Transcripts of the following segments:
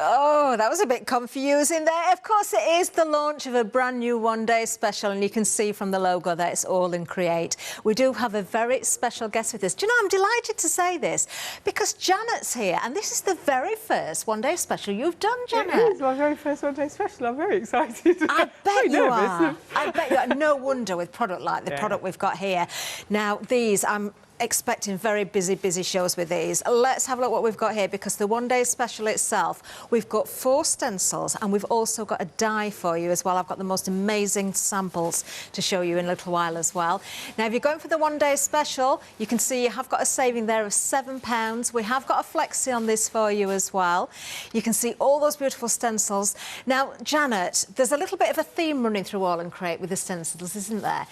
Oh, that was a bit confusing there. Of course, it is the launch of a brand new one-day special, and you can see from the logo that it's AALL Create. We do have a very special guest with us. Do you know, I'm delighted to say this because Janet's here, and this is the very first one-day special you've done, Janet. It is my very first one-day special. I'm very excited. I bet you are. I bet you are. No wonder with product like the product we've got here. Now, these, I'm expecting very busy shows with these. Let's have a look what we've got here, because the one-day special itself, we've got 4 stencils and we've also got a die for you as well. I've got the most amazing samples to show you in a little while as well. Now, if you're going for the one-day special, you can see you have got a saving there of £7. We have got a flexi on this for you as well. You can see all those beautiful stencils. Now, Janet, there's a little bit of a theme running through AALL Create with the stencils, isn't there?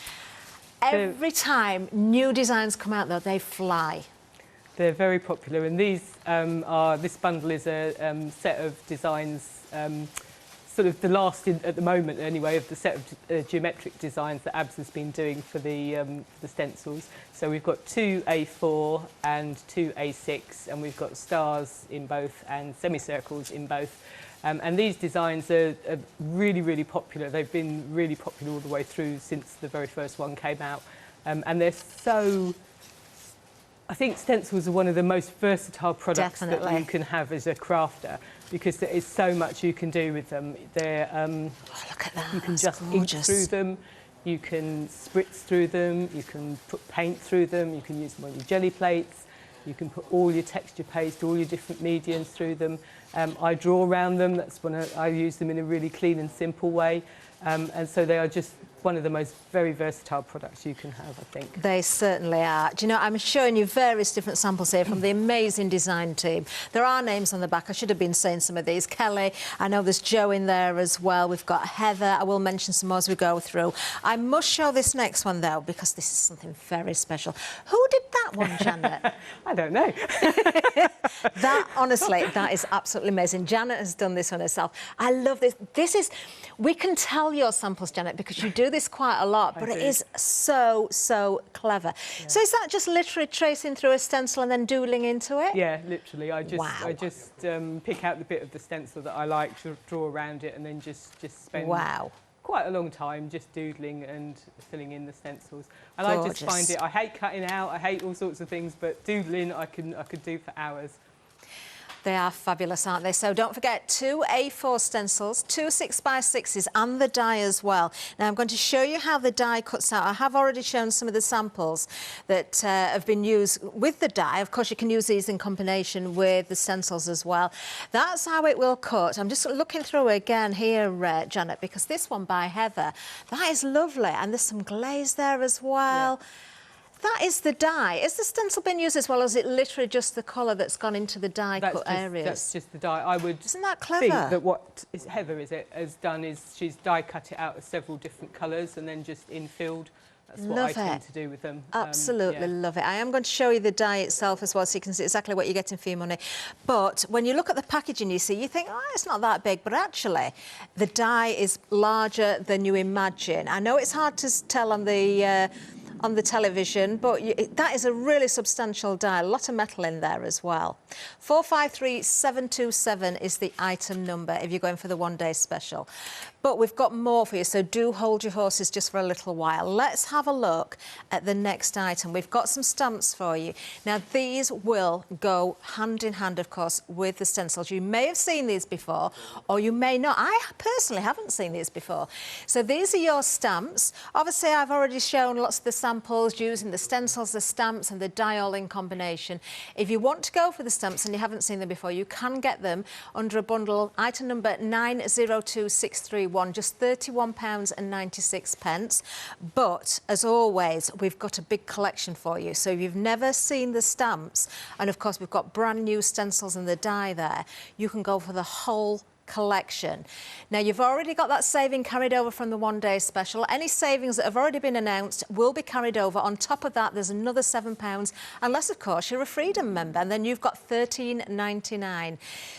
Every time new designs come out, though, they fly. They're very popular, and these this bundle is a set of designs, sort of the last at the moment anyway, of the set of geometric designs that Abs has been doing for the stencils. So we've got 2 A4 and 2 A6, and we've got stars in both and semicircles in both. And these designs are really popular. They've been really popular all the way through since the very first one came out. And they're so... I think stencils are one of the most versatile products that you can have as a crafter, because there is so much you can do with them. They're, oh, look at that. You can just ink through them, you can spritz through them, you can put paint through them, you can use them on your jelly plates, you can put all your texture paste, all your different mediums through them. I draw around them. That's when I use them in a really clean and simple way. And so they are just one of the most very versatile products you can have, I think. They certainly are. Do you know, I'm showing you various different samples here from the amazing design team. There are names on the back. I should have been saying some of these. Kelly, I know there's Joe in there as well. We've got Heather. I will mention some more as we go through. I must show this next one, though, because this is something very special. Who did that one, Janet? I don't know. That, honestly, that is absolutely amazing. Janet has done this on herself. I love this. This is... We can tell your samples, Janet, because you do this quite a lot, but it is so clever. Yeah. So is that just literally tracing through a stencil and then doodling into it? Yeah, literally. I just pick out the bit of the stencil that I like, to draw around it, and then just spend quite a long time just doodling and filling in the stencils. And I just find it, I hate cutting out, I hate all sorts of things, but doodling I could do for hours. They are fabulous, aren't they? So don't forget 2 A4 stencils, 2 6x6s and the die as well. Now I'm going to show you how the die cuts out. I have already shown some of the samples that have been used with the die. Of course, you can use these in combination with the stencils as well. That's how it will cut. I'm just looking through again here, Janet, because this one by Heather, that is lovely. And there's some glaze there as well. Yeah. That is the die. Is the stencil been used as well, or is it literally just the colour that's gone into the die-cut areas? That's just the die. I would Isn't that clever? think that what Heather has done is she's die-cut it out of several different colours and then just infilled. That's what I tend to do with them. Absolutely love it. I am going to show you the die itself as well, so you can see exactly what you're getting for your money. But when you look at the packaging, you think, oh, it's not that big, but actually the die is larger than you imagine. I know it's hard to tell on the television, but that is a really substantial die. A lot of metal in there as well. 453727 is the item number if you're going for the one-day special. But we've got more for you, so do hold your horses just for a little while. Let's have a look at the next item. We've got some stumps for you. Now, these will go hand in hand, of course, with the stencils. You may have seen these before, or you may not. I personally haven't seen these before. So these are your stamps. Obviously, I've already shown lots of the samples using the stencils, the stamps, and the die all in combination. If you want to go for the stamps and you haven't seen them before, you can get them under a bundle, item number 902631. Just £31.96. But, as always, we've got a big collection for you. So if you've never seen the stamps, and of course we've got brand new stencils and the die there, you can go for the whole collection. Now, you've already got that saving carried over from the one-day special. Any savings that have already been announced will be carried over. On top of that, there's another £7, unless, of course, you're a Freedom member, and then you've got £13.99.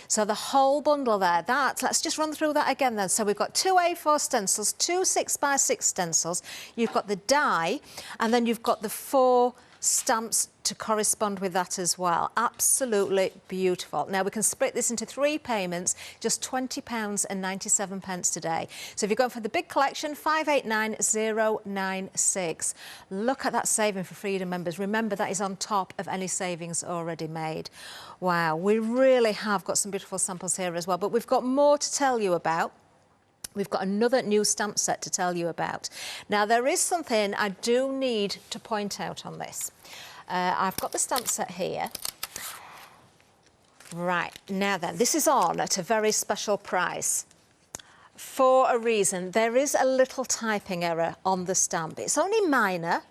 So the whole bundle there, let's just run through that again then. So we've got 2 A4 stencils, 2 6x6 stencils, you've got the die, and then you've got the 4 stamps to correspond with that as well. Absolutely beautiful. Now we can split this into 3 payments, just £20.97 today. So if you're going for the big collection, 589096. Look at that saving for Freedom members. Remember, that is on top of any savings already made. Wow, we really have got some beautiful samples here as well, but we've got more to tell you about. We've got another new stamp set to tell you about. Now, there is something I do need to point out on this. I've got the stamp set here. Right, now then, this is on at a very special price. For a reason, there is a little typing error on the stamp. It's only minor,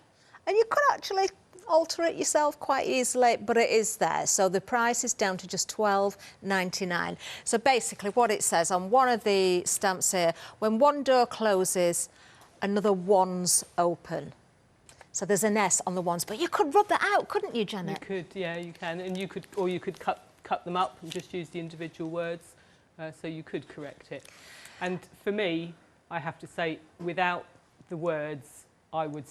and you could actually alter it yourself quite easily, but it is there. So the price is down to just £12.99. So basically what it says on one of the stamps here, when one door closes, another one's open. So there's an S on the ones, but you could rub that out, couldn't you, Janet? You could, yeah, you can. And you could, or you could cut them up and just use the individual words. So you could correct it. And for me, I have to say, without the words, I would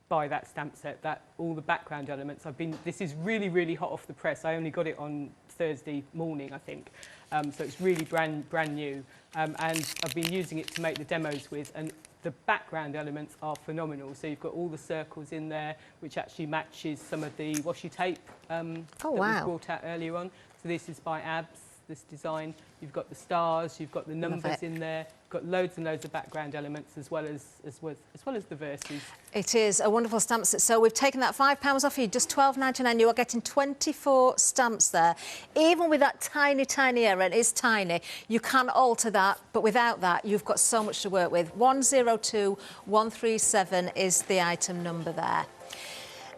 buy that stamp set, that all the background elements. This is really, really hot off the press. I only got it on Thursday morning, I think. So it's really brand new. And I've been using it to make the demos with, and the background elements are phenomenal. So you've got all the circles in there, which actually matches some of the washi tape that was brought out earlier on. So this is by ABS, this design. You've got the stars, you've got the numbers in there, you've got loads and loads of background elements as well as the verses. It is a wonderful stamp set. So we've taken that £5 off you, just £12.99. You are getting 24 stamps there. Even with that tiny, tiny error, it is tiny, you can alter that, but without that, you've got so much to work with. 102137 is the item number there.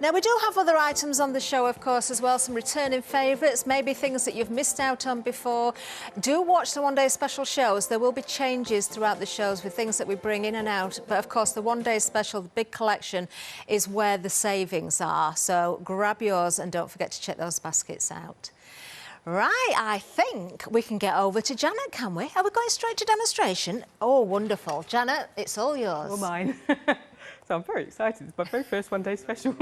Now, we do have other items on the show, of course, as well, some returning favourites, maybe things that you've missed out on before. Do watch the one-day special shows. There will be changes throughout the shows with things that we bring in and out. But, of course, the one-day special, the big collection, is where the savings are. So grab yours and don't forget to check those baskets out. Right, I think we can get over to Janet, can we? Are we going straight to demonstration? Oh, wonderful. Janet, it's all yours. All mine. So I'm very excited. It's my very first one-day special.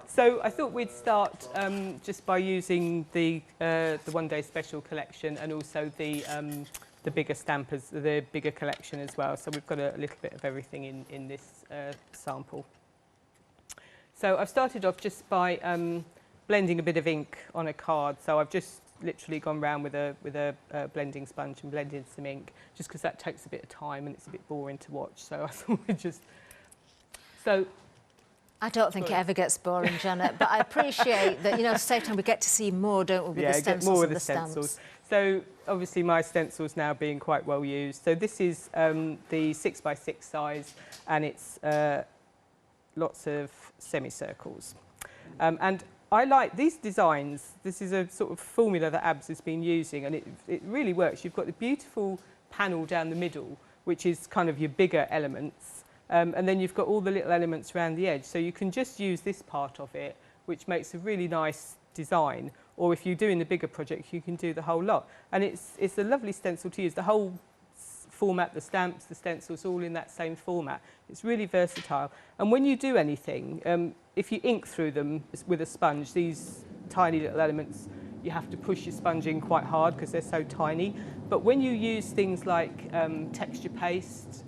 So I thought we'd start just by using the one-day special collection and also the bigger stampers, the bigger collection as well. So we've got a little bit of everything in this sample. So I've started off just by blending a bit of ink on a card. So I've just literally gone round with a blending sponge and blended some ink, just because that takes a bit of time and it's a bit boring to watch. So I thought we'd just... So, I don't think it ever gets boring, Janet, but I appreciate that, you know, at the same time we get to see more, don't we, with the stencils more with and the stencils. Stencils. So, obviously my stencils now being quite well used. So this is the 6x6 size, and it's lots of semicircles. And I like these designs. This is a sort of formula that ABS has been using, and it really works. You've got the beautiful panel down the middle, which is kind of your bigger elements. And then you've got all the little elements around the edge. So you can just use this part of it, which makes a really nice design. Or if you're doing the bigger project, you can do the whole lot. And it's a lovely stencil to use. The whole format, the stamps, the stencils, all in that same format. It's really versatile. And when you do anything, if you ink through them with a sponge, these tiny little elements, you have to push your sponge in quite hard because they're so tiny. But when you use things like texture paste,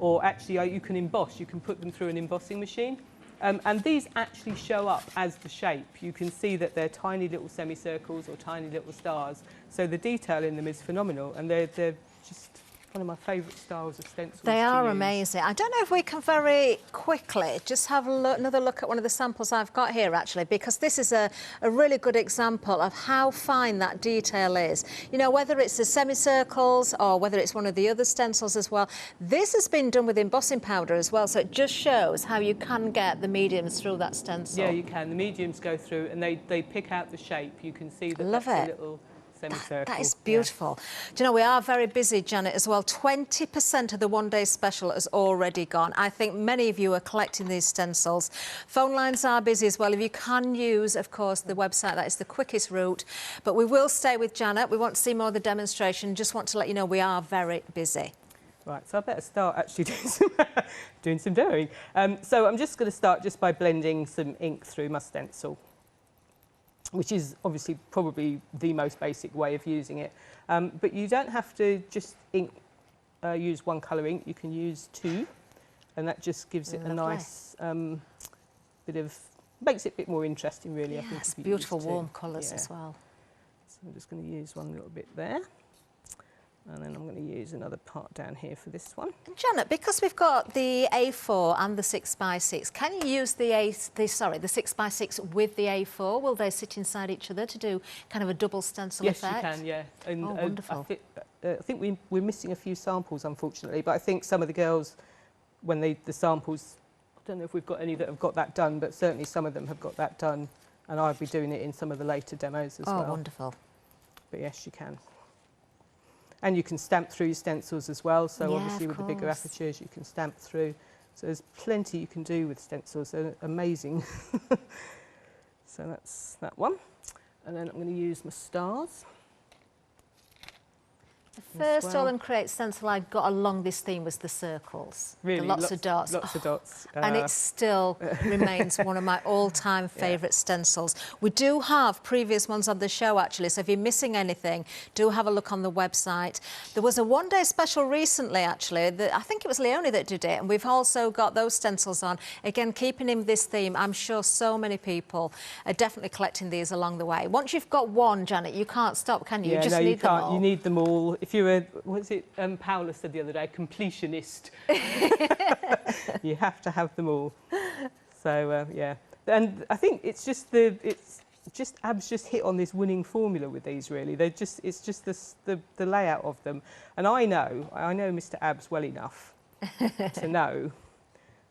or actually you can emboss, you can put them through an embossing machine. And these actually show up as the shape. You can see that they're tiny little semicircles or tiny little stars. So the detail in them is phenomenal, and they're just one of my favourite styles of stencils. They are amazing. I don't know if we can very quickly just have another look at one of the samples I've got here, actually, because this is a really good example of how fine that detail is. You know, whether it's the semicircles or whether it's one of the other stencils as well. This has been done with embossing powder as well, so it just shows how you can get the mediums through that stencil. Yeah, you can. The mediums go through and they pick out the shape. You can see that that's a little... That is beautiful. Yeah. Do you know, we are very busy, Janet, as well. 20% of the one-day special has already gone. I think many of you are collecting these stencils. Phone lines are busy as well. If you can use, of course, the website, that is the quickest route. But we will stay with Janet. We want to see more of the demonstration. Just want to let you know we are very busy. Right, so I better start actually doing some doing. So I'm just going to start just by blending some ink through my stencil, which is obviously probably the most basic way of using it. But you don't have to just use one colour ink, you can use two, and that just gives it a nice bit of, makes it a bit more interesting really. Yeah, I think it's beautiful warm colours as well. So I'm just going to use one little bit there. And then I'm going to use another part down here for this one. And Janet, because we've got the A4 and the 6x6, can you use the 6x6 with the A4? Will they sit inside each other to do kind of a double stencil effect? Yes, you can, yeah. And, wonderful. I think we're missing a few samples, unfortunately, but I think some of the girls, when the samples, I don't know if we've got any that have got that done, but certainly some of them have got that done, and I'll be doing it in some of the later demos as well. Oh, wonderful. But yes, you can. And you can stamp through your stencils as well, so yeah, obviously with the bigger apertures you can stamp through. So there's plenty you can do with stencils, they're amazing. So that's that one. And then I'm going to use my stars. The first AALL Create stencil I got along this theme was the circles. Really? The lots of dots. Lots of dots. And it still remains one of my all-time favourite stencils. We do have previous ones on the show, actually, so if you're missing anything, do have a look on the website. There was a one-day special recently, actually, that I think it was Leonie that did it, and we've also got those stencils on. Again, keeping in this theme, I'm sure so many people are definitely collecting these along the way. Once you've got one, Janet, you can't stop, can you? Yeah, you just need them all. You need them all. If you're a, what's it, Paula said the other day, completionist. You have to have them all. So yeah, and I think it's just Abs just hit on this winning formula with these. Really, it's just the layout of them. And I know Mr. Abs well enough to know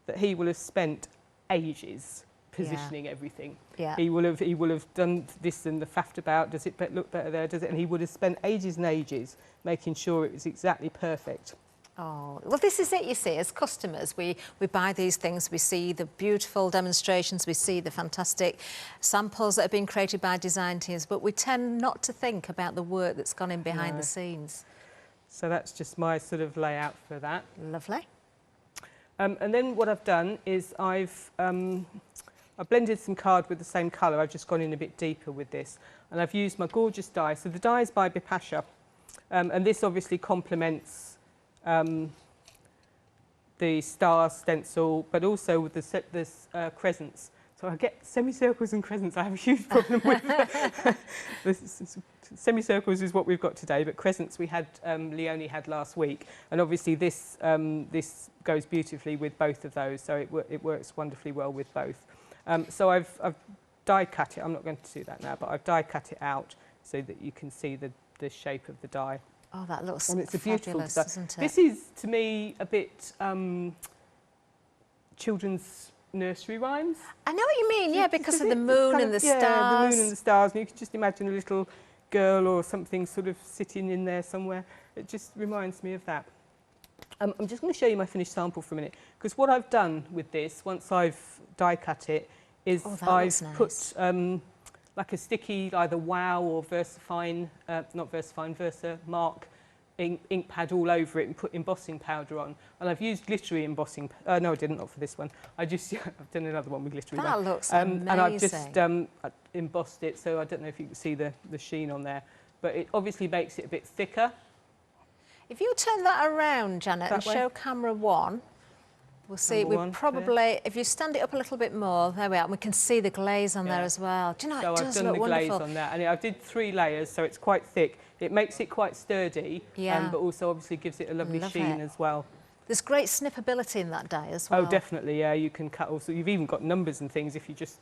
that he will have spent ages positioning everything. Yeah. He will have done this and the faffed about. Does it look better there? Does it? And he would have spent ages and ages making sure it was exactly perfect. Oh, well, this is it, you see, as customers, we buy these things, we see the beautiful demonstrations, we see the fantastic samples that have been created by design teams, but we tend not to think about the work that's gone in behind the scenes. So that's just my sort of layout for that. Lovely. And then what I've done is I've blended some card with the same colour. I've just gone in a bit deeper with this. And I've used my gorgeous die. So the die is by Bipasha. And this obviously complements the star stencil, but also with the crescents. So I get semicircles and crescents. I have a huge problem with semicircles is what we've got today, but crescents we had, Leonie had last week. And obviously this goes beautifully with both of those. So it works wonderfully well with both. So I've die cut it. I'm not going to do that now, but I've die cut it out so that you can see the shape of the die. Oh, that looks and it's a beautiful fabulous, doesn't it? This is, to me, a bit children's nursery rhymes. I know what you mean, yeah, because of the moon and the stars. Yeah, the moon and the stars. And you can just imagine a little girl or something sort of sitting in there somewhere. It just reminds me of that. I'm just going to show you my finished sample for a minute, because what I've done with this, once I've die cut it, is I've put like a sticky either Wow or VersaFine, not VersaFine, Versamark ink pad all over it and put embossing powder on. And I've used glittery embossing. No, I didn't, not for this one. I've done another one with glittery. That looks amazing. And I've just embossed it, so I don't know if you can see the sheen on there, but it obviously makes it a bit thicker. If you turn that around, Janet, and show camera one, we'll see. We probably, if you stand it up a little bit more, there we are. And we can see the glaze on there as well. Do you know, it does look wonderful. So I've done the glaze on there, and I did 3 layers, so it's quite thick. It makes it quite sturdy, but also obviously gives it a lovely sheen as well. There's great snippability in that die as well. Oh, definitely, yeah. You can cut also. You've even got numbers and things if you just.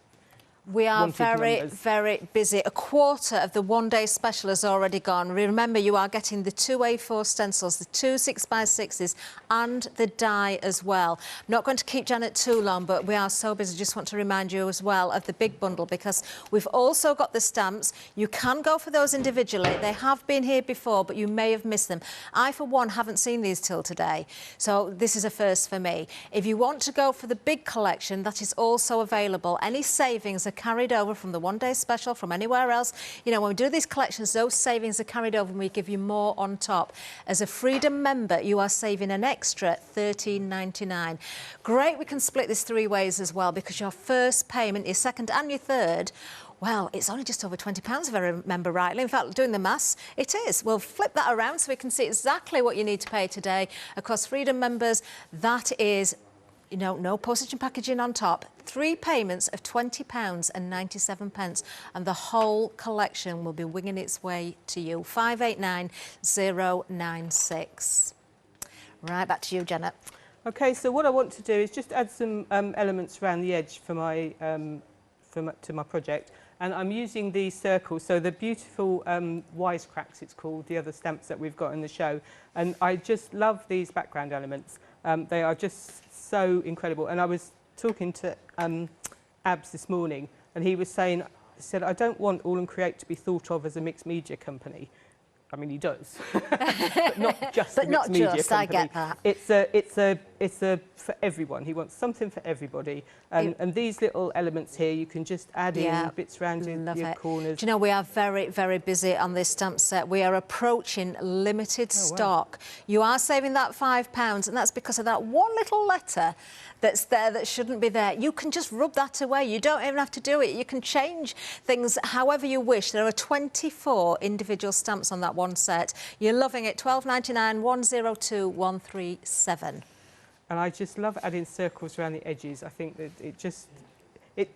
We are very, very busy. A quarter of the one-day special has already gone. Remember, you are getting the 2 A4 stencils, the 2 6x6s and the die as well. I'm not going to keep Janet too long, but we are so busy. Just want to remind you as well of the big bundle, because we've also got the stamps. You can go for those individually. They have been here before, but you may have missed them. I, for one, haven't seen these till today, so this is a first for me. If you want to go for the big collection, that is also available. Any savings are carried over from the one-day special, from anywhere else. You know, when we do these collections, those savings are carried over and we give you more on top. As a Freedom member, you are saving an extra $13.99. Great, we can split this 3 ways as well, because your first payment, your second and your third, well, it's only just over £20 if I remember rightly. In fact, doing the maths, it is. We'll flip that around so we can see exactly what you need to pay today. Across Freedom members, that is, you know, no postage and packaging on top. 3 payments of £20.97, and the whole collection will be winging its way to you. 589096. Right, back to you, Janet. Okay, so what I want to do is just add some elements around the edge for my to my project, and I'm using these circles, so the beautiful wisecracks, it's called, the other stamps that we've got in the show, and I just love these background elements. They are just so incredible. And I was talking to Abs this morning, and he said, I don't want AALL Create to be thought of as a mixed media company. I mean, he does, but not just a mixed media company. I get that. It's a for everyone. He wants something for everybody, and these little elements here, you can just add in bits around your corners. Do you know, we are very, very busy on this stamp set. We are approaching limited stock. You are saving that £5, and that's because of that one little letter that's there that shouldn't be there. You can just rub that away. You don't even have to do it. You can change things however you wish. There are 24 individual stamps on that one set. You're loving it. £12.99, 102 137. And I just love adding circles around the edges. I think that it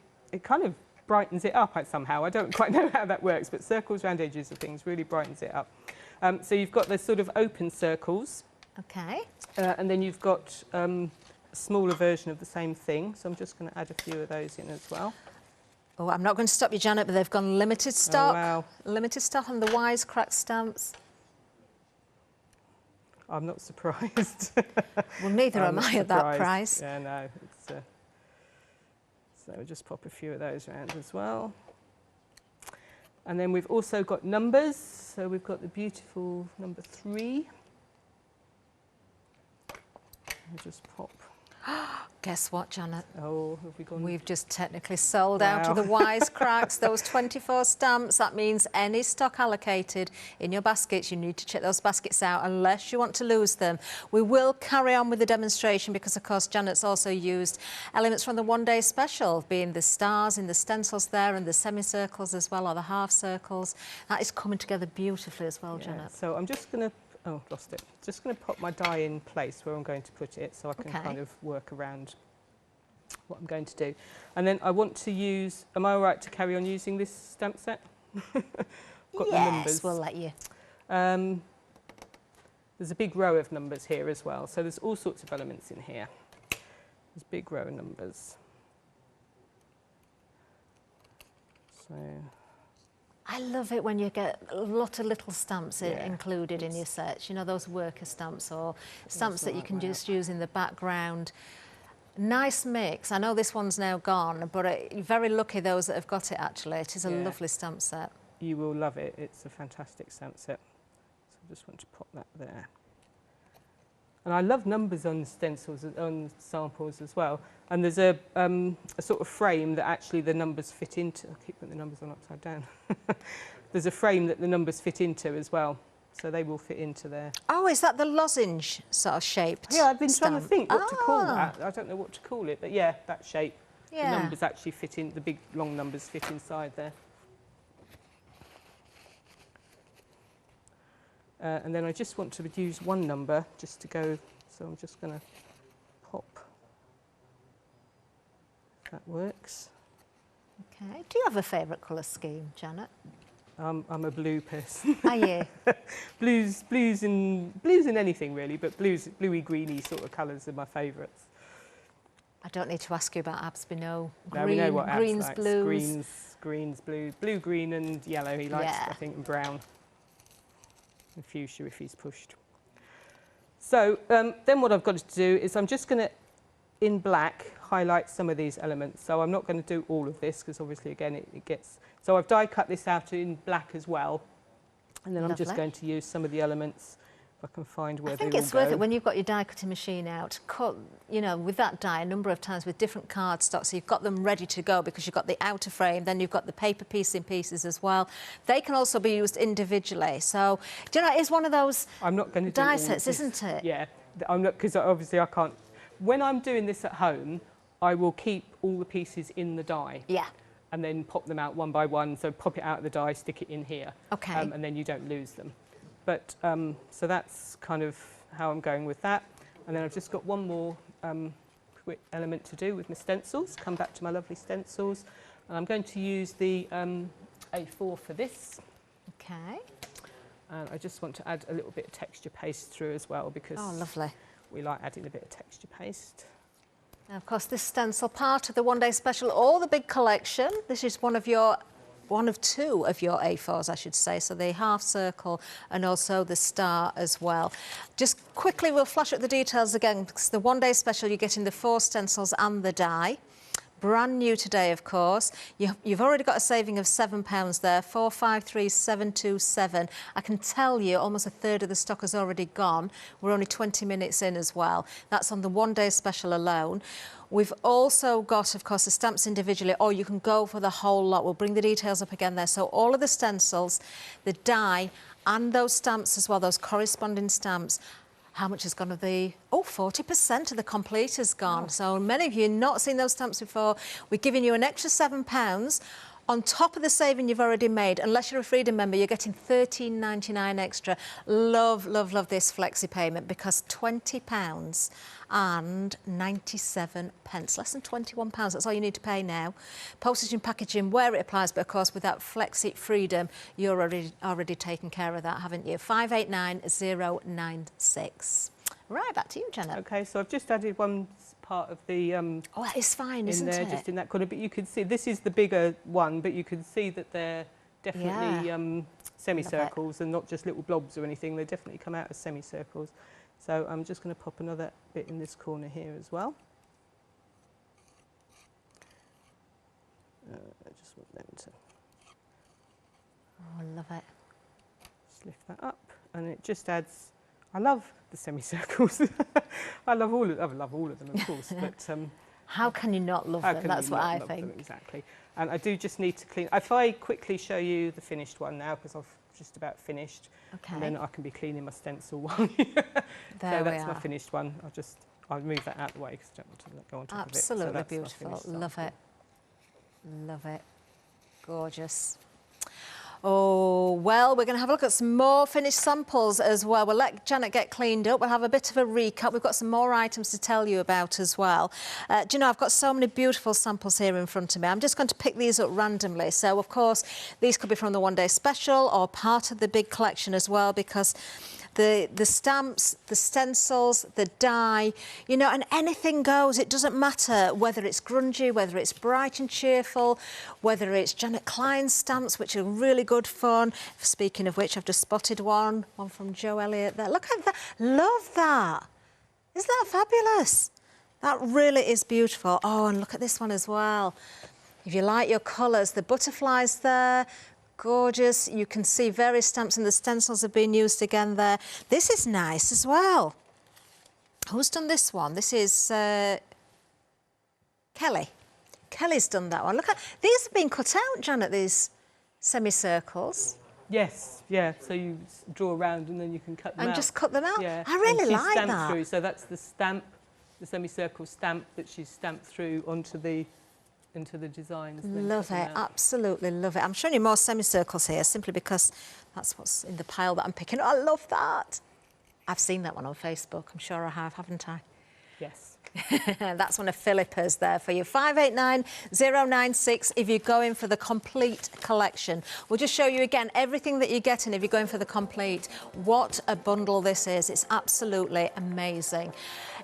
kind of brightens it up somehow. I don't quite know how that works, but circles around edges of things really brightens it up. So you've got the sort of open circles. Okay. And then you've got a smaller version of the same thing. So I'm just going to add a few of those in as well. Oh, I'm not going to stop you, Janet, but they've gone limited stock. Oh, wow. Limited stock on the wisecrack stamps. I'm not surprised. Well, neither am I at that price. Yeah, no. So we'll just pop a few of those around as well. And then we've also got numbers. So we've got the beautiful number 3. I'll just pop. Guess what, Janet? Oh, have we gone? We've just technically sold out of the wisecracks, those 24 stamps. That means any stock allocated in your baskets, you need to check those baskets out unless you want to lose them. We will carry on with the demonstration because, of course, Janet's also used elements from the one-day special, being the stars in the stencils there and the semicircles as well, or the half circles. That is coming together beautifully as well, Janet. So I'm just going to... Oh, lost it. Just going to pop my die in place where I'm going to put it so I can kind of work around what I'm going to do. And then I want to use... Am I all right to carry on using this stamp set? Got the numbers. We'll let you. There's a big row of numbers here as well. So there's all sorts of elements in here. There's a big row of numbers. So... I love it when you get a lot of little stamps included in your sets. You know, those worker stamps or stamps that you can just use in the background. Nice mix. I know this one's now gone, but you're very lucky those that have got it, actually. It is a lovely stamp set. You will love it. It's a fantastic stamp set. So I just want to pop that there. And I love numbers on stencils, on samples as well. And there's a sort of frame that actually the numbers fit into. I keep putting the numbers on upside down. There's a frame that the numbers fit into as well. So they will fit into there. Oh, is that the lozenge sort of shaped? Yeah, I've been trying to think what to call that. I don't know what to call it, but yeah, that shape. Yeah. The numbers actually fit in, the big long numbers fit inside there. And then I just want to use one number just to go, so I'm just going to pop. That works. Okay. Do you have a favourite colour scheme, Janet? I'm a blue person. Are you? blues in anything really, but bluey greeny sort of colours are my favourites. I don't need to ask you about Abs. We know we know what Abs greens, likes. blues. Greens, blue, green, and yellow. He likes, I think, and brown. And fuchsia if he's pushed. So then what I've got to do is I'm just going to, in black, highlight some of these elements. So I'm not going to do all of this because obviously, again, it gets... So I've die cut this out in black as well. And then I'm just going to use some of the elements If I can find where I think they all it's worth go. it when you've got your die cutting machine out, cut, you know, with that die a number of times with different cardstock, so you've got them ready to go because you've got the outer frame, then you've got the paper piece in pieces as well. They can also be used individually. So, do you know, it's one of those I'm not going to do die all of sets, this. isn't it? Yeah, I'm not, because obviously I can't. When I'm doing this at home, I will keep all the pieces in the die. Yeah. And then pop them out one by one. So pop it out of the die, stick it in here. Okay. And then you don't lose them. But so that's kind of how I'm going with that. And then I've just got one more quick element to do with my stencils. Come back to my lovely stencils. And I'm going to use the A4 for this. Okay. And I just want to add a little bit of texture paste through as well, because Oh, lovely. we like adding a bit of texture paste. Now, of course, this stencil, part of the one-day special or the big collection. This is one of two of your A4s, I should say. So the half circle and also the star as well. Just quickly, we'll flash up the details again, because the one-day special, you're getting the 4 stencils and the die. Brand new today, of course. You've already got a saving of £7 there, 453,727. I can tell you almost a third of the stock has already gone. We're only 20 minutes in as well. That's on the one-day special alone. We've also got, of course, the stamps individually, or you can go for the whole lot. We'll bring the details up again there. So all of the stencils, the die, and those stamps as well, those corresponding stamps. How much has gone of the... Oh, 40% of the complete has gone. Oh. So many of you not seen those stamps before. We're giving you an extra £7 on top of the saving you've already made. Unless you're a Freedom member, you're getting £13.99 extra. Love, love, love this flexi payment, because £20 and 97 pence, less than £21. That's all you need to pay now. Postage and packaging where it applies, but of course with that Flexi Freedom, you're already taken care of that, haven't you? 589096. Right, back to you, Janet. Okay, so I've just added one part of the oh, that is fine, isn't in there, it? just in that corner. But you can see this is the bigger one, but you can see that they're definitely semicircles and not just little blobs or anything. They definitely come out as semicircles. So I'm just going to pop another bit in this corner here as well. I just want them to... Oh, I love it. Just lift that up, and it just adds... I love the semicircles. I love all of them, of course. But how can you not love them? That's what I think. Exactly. And I do just need to clean. If I quickly show you the finished one now, because I've just about finished, okay. And then I can be cleaning my stencil one. So that's my finished one. I'll move that out of the way because I don't want to go on top of it. Absolutely beautiful. Love it. Love it. Gorgeous. Oh, well, we're going to have a look at some more finished samples as well. We'll let Janet get cleaned up. We'll have a bit of a recap. We've got some more items to tell you about as well. Do you know, I've got so many beautiful samples here in front of me. I'm just going to pick these up randomly. So, of course, these could be from the one-day special or part of the big collection as well, because the stamps, the stencils, the die, you know, and anything goes. It doesn't matter whether it's grungy, whether it's bright and cheerful, whether it's Janet Klein stamps, which are really good fun. Speaking of which, I've just spotted one from Joe Elliott there. Look at that. Love that. Isn't that fabulous? That really is beautiful. Oh, and look at this one as well. If you like your colours, the butterflies there. Gorgeous. You can see various stamps and the stencils have been used again there. This is nice as well. Who's done this one? This is Kelly. Kelly's done that one. Look at these have been cut out, Janet, these semicircles. Yes, yeah. So you draw around and then you can cut them out. And just cut them out? Yeah. I really like that. Through, so that's the stamp, the semicircle stamp that she's stamped through onto the designs. Love it, absolutely love it. I'm showing you more semicircles here simply because that's what's in the pile that I'm picking. I love that. I've seen that one on Facebook. I'm sure I have, haven't I? Yes. That's one of Philippa's there for you. 589096 if you're going for the complete collection. We'll just show you again everything that you're getting if you're going for the complete. What a bundle this is. It's absolutely amazing.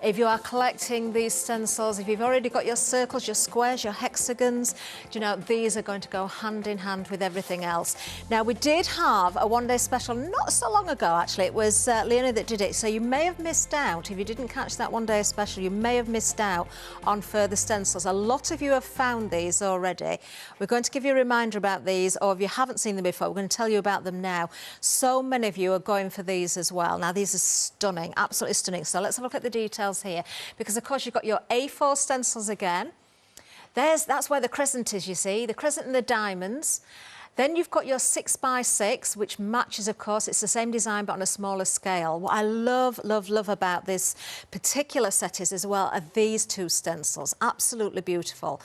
If you are collecting these stencils, if you've already got your circles, your squares, your hexagons, do you know, these are going to go hand in hand with everything else. Now, we did have a one-day special not so long ago, actually. It was Leonie that did it, so you may have missed out. If you didn't catch that one-day special, you may have missed out on further stencils. A lot of you have found these already. We're going to give you a reminder about these, or if you haven't seen them before, we're going to tell you about them now. So many of you are going for these as well. Now, these are stunning, absolutely stunning. So let's have a look at the details here, because of course you've got your A4 stencils again. That's where the crescent is, you see, the crescent and the diamonds. Then you've got your 6x6, which matches, of course, it's the same design but on a smaller scale. What I love, love, love about this particular set is as well are these two stencils. Absolutely beautiful.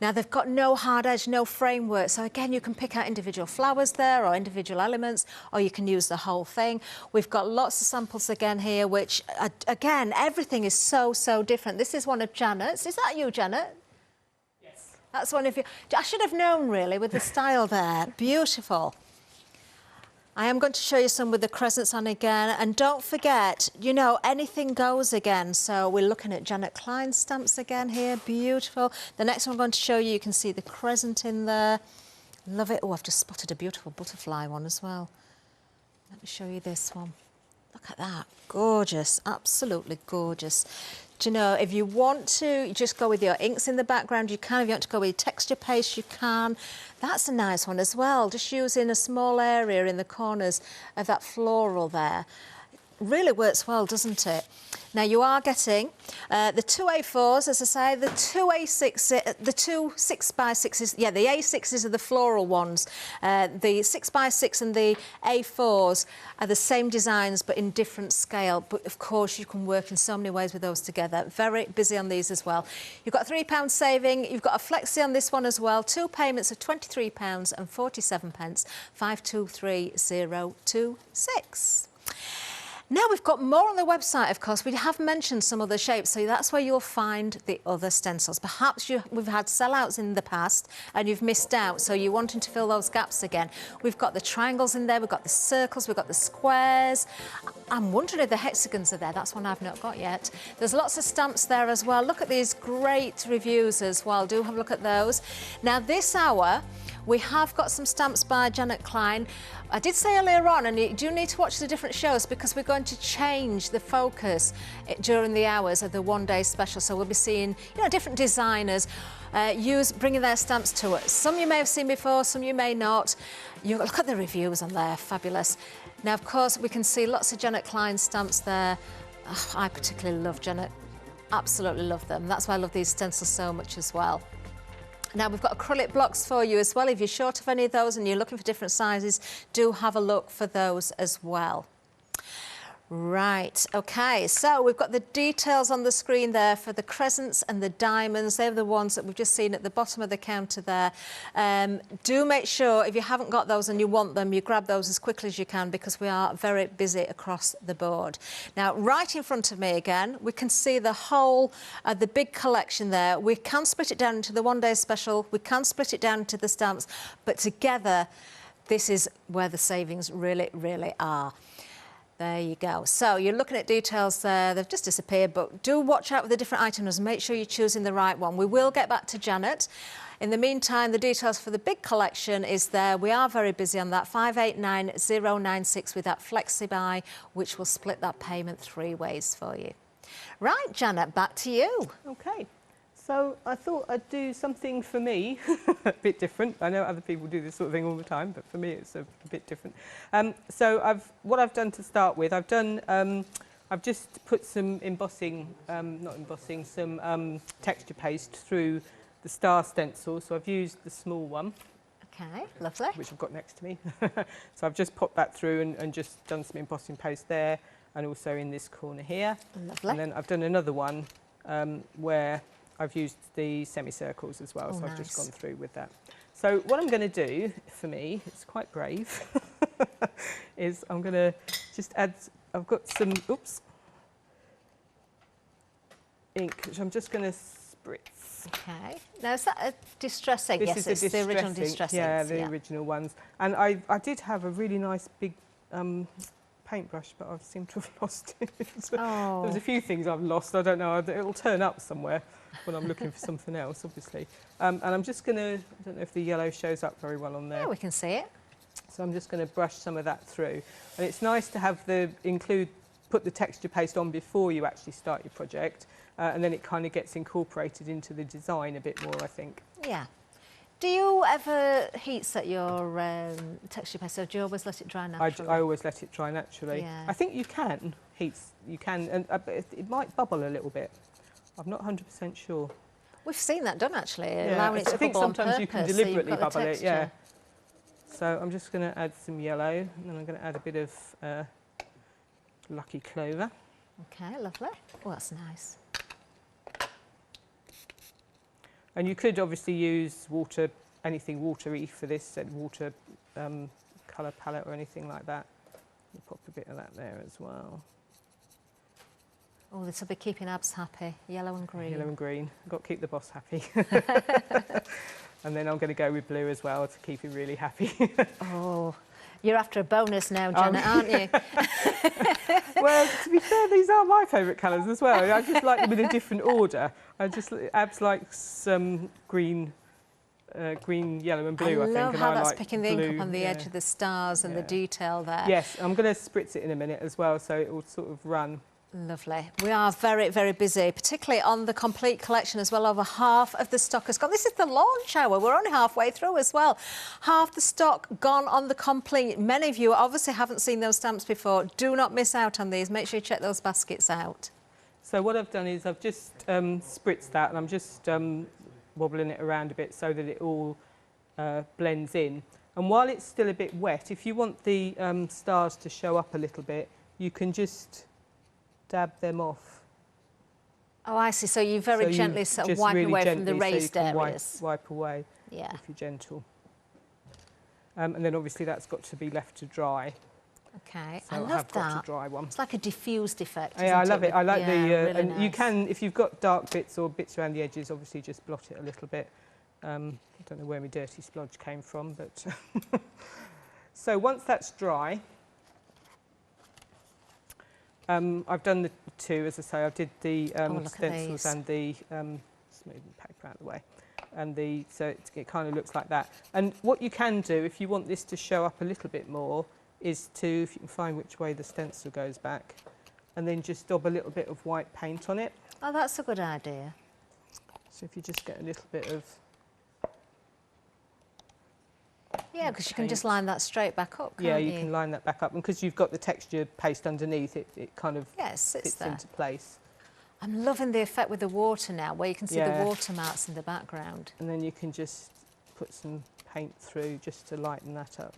Now, they've got no hard edge, no framework. So again, you can pick out individual flowers there or individual elements, or you can use the whole thing. We've got lots of samples again here, which, again, everything is so, so different. This is one of Janet's. Is that you, Janet? That's one of you. I should have known, really, with the style there. Beautiful. I am going to show you some with the crescents on again. And don't forget, you know, anything goes again. So we're looking at Janet Klein stamps again here. Beautiful. The next one I'm going to show you, you can see the crescent in there. Love it. Oh, I've just spotted a beautiful butterfly one as well. Let me show you this one. Look at that. Gorgeous. Absolutely gorgeous. Do you know, if you want to just go with your inks in the background, you can. If you want to go with texture paste, you can. That's a nice one as well, just using a small area in the corners of that floral there. Really works well, doesn't it? Now, you are getting the two A4s, as I say, the two A6, the two 6x6s, yeah, the A6s are the floral ones. The 6x6 and the A4s are the same designs, but in different scale. But, of course, you can work in so many ways with those together. Very busy on these as well. You've got £3 saving. You've got a flexi on this one as well. Two payments of £23.47, 523026. Now, we've got more on the website, of course. We have mentioned some other shapes, so that's where you'll find the other stencils. Perhaps we've had sellouts in the past and you've missed out, so you're wanting to fill those gaps again. We've got the triangles in there, we've got the circles, we've got the squares. I'm wondering if the hexagons are there. That's one I've not got yet. There's lots of stamps there as well. Look at these great reviews as well. Do have a look at those. Now, this hour, we have got some stamps by Janet Klein. I did say earlier on, and you do need to watch the different shows because we're going to change the focus during the hours of the one-day special. So we'll be seeing, you know, different designers bringing their stamps to us. Some you may have seen before, some you may not. You look at the reviews on there, fabulous. Now, of course, we can see lots of Janet Klein stamps there. Oh, I particularly love Janet. Absolutely love them. That's why I love these stencils so much as well. Now, we've got acrylic blocks for you as well. If you're short of any of those and you're looking for different sizes, do have a look for those as well. Right, OK, so we've got the details on the screen there for the crescents and the diamonds. They're the ones that we've just seen at the bottom of the counter there. Do make sure, if you haven't got those and you want them, you grab those as quickly as you can because we are very busy across the board. Now, right in front of me again, we can see the whole, the big collection there. We can split it down into the one-day special. We can split it down into the stamps, but together, this is where the savings really, really are. There you go. So you're looking at details there. They've just disappeared, but do watch out with the different items. Make sure you're choosing the right one. We will get back to Janet. In the meantime, the details for the big collection is there. We are very busy on that. 589096 with that flexi buy, which will split that payment 3 ways for you. Right, Janet, back to you. OK. So I thought I'd do something for me, a bit different. I know other people do this sort of thing all the time, but for me it's a bit different. So what I've done to start with, I've just put some embossing, some texture paste through the star stencil. So I've used the small one. OK, lovely. Which I've got next to me. So I've just popped that through and just done some embossing paste there and also in this corner here. Lovely. And then I've done another one where I've used the semicircles as well, so nice. I've just gone through with that. So what I'm going to do, for me, it's quite brave, is I'm going to just add, I've got some, ink, which I'm just going to spritz. OK. Now, is that a distressing? This yes, is it's the original distressing. Yeah, the original ones. And I did have a really nice big paintbrush, but I seem to have lost it. There was a few things I've lost. I don't know. It'll turn up somewhere when I'm looking for something else, obviously. And I'm just going to, I don't know if the yellow shows up very well on there. Yeah, we can see it. So I'm just going to brush some of that through. And it's nice to have put put the texture paste on before you actually start your project, and then it kind of gets incorporated into the design a bit more, I think. Yeah. Do you ever heat set your texture paste, or do you always let it dry naturally? I always let it dry naturally. Yeah. I think you can and it might bubble a little bit. I'm not 100% sure. We've seen that done actually, Yeah, allowing it to I think bubble on sometimes you can purpose, so you've deliberately got the bubble it, yeah. texture. So I'm just going to add some yellow, and then I'm going to add a bit of lucky clover. Okay, lovely. Oh, that's nice. And you could obviously use water, anything watery for this, water colour palette or anything like that. We'll pop a bit of that there as well. Oh, this will be keeping Abs happy. Yellow and green. Yellow and green. I've got to keep the boss happy. And then I'm going to go with blue as well to keep him really happy. Oh, you're after a bonus now, Janet, aren't you? Well, to be fair, these are my favourite colours as well. I just like them in a different order. Abs likes green, yellow and blue, I think. I love and how I that's like picking the blue, ink up on the edge of the stars and the detail there. Yes, I'm going to spritz it in a minute as well, so it will sort of run. Lovely. We are very, very busy, particularly on the complete collection as well. Over half of the stock has gone. This is the launch hour. We're only halfway through as well. Half the stock gone on the complete. Many of you obviously haven't seen those stamps before. Do not miss out on these. Make sure you check those baskets out. So what I've done is I've just spritzed that, and I'm just wobbling it around a bit so that it all blends in. And while it's still a bit wet, if you want the stars to show up a little bit, you can just dab them off. Oh, I see. So you very gently sort of wipe really away gently, from the raised so you can areas. Wipe away, yeah, if you're gentle. And then obviously that's got to be left to dry. Okay, So I love have that. got a dry one. It's like a diffused effect. Yeah, I love it. I like yeah, the really and nice. you can, if you've got dark bits or bits around the edges, obviously just blot it a little bit. I don't know where my dirty splodge came from, but so once that's dry, I've done the two, as I say. I did the stencils and the smooth paper out of the way, and so it kind of looks like that. And what you can do if you want this to show up a little bit more is to, if you can find which way the stencil goes back, and then just daub a little bit of white paint on it. Oh, that's a good idea. So if you just get a little bit of... Yeah, because you can just line that straight back up, can't you? Yeah, you can line that back up. And because you've got the texture paste underneath, it kind of fits there. Into place. I'm loving the effect with the water now, where you can see the water marks in the background. And then you can just put some paint through just to lighten that up.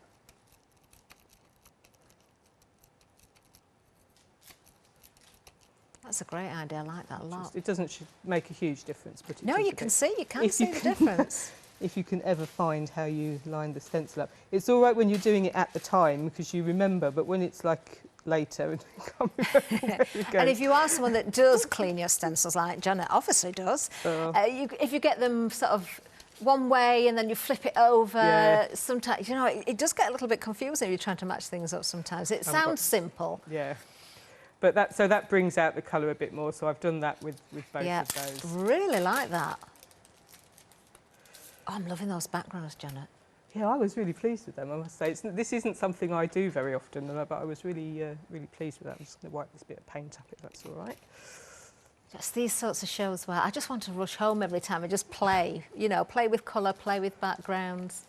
That's a great idea. I like that a lot. It doesn't make a huge difference, but no, you can see the difference. If you can ever find how you line the stencil up. It's all right when you're doing it at the time because you remember, but when it's like later and you can't remember where you're going. And if you are someone that does clean your stencils, like Janet obviously does, if you get them sort of one way and then you flip it over, sometimes, you know, it does get a little bit confusing if you're trying to match things up sometimes. It sounds simple. Yeah. But that brings out the colour a bit more, so I've done that with both of those. Really like that. Oh, I'm loving those backgrounds, Janet. Yeah, I was really pleased with them, I must say. This isn't something I do very often, but I was really, really pleased with that. I'm just going to wipe this bit of paint up, if that's all right. Just these sorts of shows where I just want to rush home every time and just play, you know, play with colour, play with backgrounds.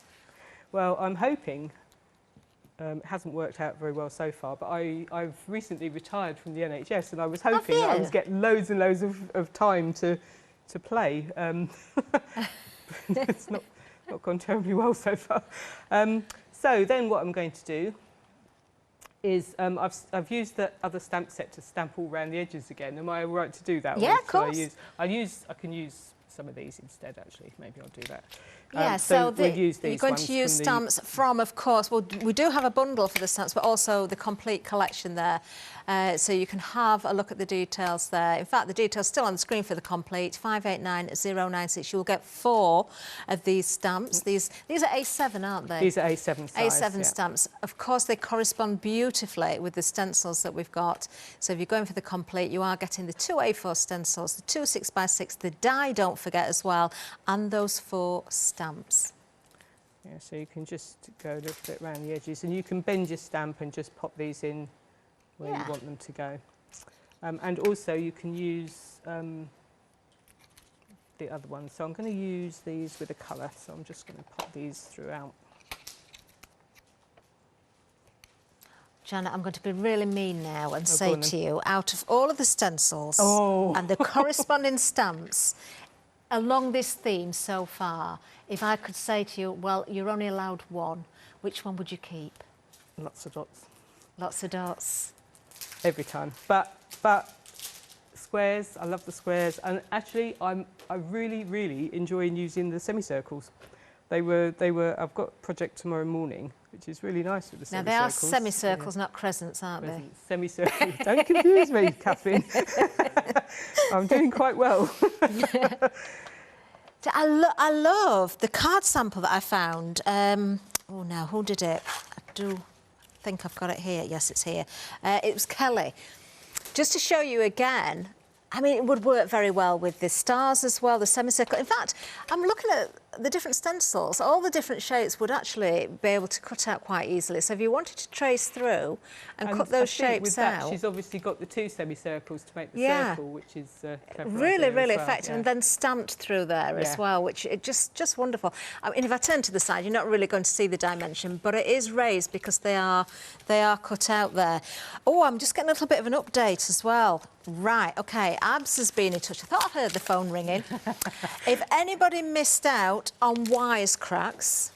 Well, I'm hoping, it hasn't worked out very well so far, but I've recently retired from the NHS, and I was hoping that I was getting loads and loads of time to play. It's not gone terribly well so far. So then what I'm going to do is I've used the other stamp set to stamp all around the edges again. Am I all right to do that? Yeah, of course. I can use some of these instead, actually. Maybe I'll do that. Yeah, so we'll use these you're going to use stamps from, of course, well, we do have a bundle for the stamps, but also the complete collection there. So you can have a look at the details there. In fact, the details still on the screen for the complete, 589096. You will get 4 of these stamps. These are A7, aren't they? These are A7 size. A7 stamps. Of course, they correspond beautifully with the stencils that we've got. So if you're going for the complete, you are getting the 2 A4 stencils, the 2 6x6, the die, don't forget as well, and those 4 stamps. Yeah, so you can just go a little bit around the edges, and you can bend your stamp and just pop these in where you want them to go. And also you can use the other ones. So I'm going to use these with a colour, so I'm just going to pop these throughout. Janet, I'm going to be really mean now and say to you, out of all of the stencils and the corresponding stamps along this theme so far, if I could say to you, well, you're only allowed one, which one would you keep? Lots of dots. Lots of dots. Every time. But squares, I love the squares. And actually, I really, really enjoy using the semicircles. I've got a project tomorrow morning, which is really nice with the semicircles. Now, they are semicircles, not crescents, aren't they? Semicircles. Don't confuse me, Kathleen. I'm doing quite well. I love the card sample that I found. Oh, no, who did it? I do think I've got it here. Yes, it's here. It was Kelly. Just to show you again, I mean, it would work very well with the stars as well, the semicircle. In fact, I'm looking at the different stencils. All the different shapes would actually be able to cut out quite easily. So if you wanted to trace through and cut those shapes with that, out... she's obviously got the two semicircles to make the circle, which is really, really effective. And then stamped through there as well, which is just wonderful. I mean, if I turn to the side, you're not really going to see the dimension, but it is raised because they are cut out there. Oh, I'm just getting a little bit of an update as well. Right, OK, Abs has been in touch. I thought I heard the phone ringing. If anybody missed out on wisecracks,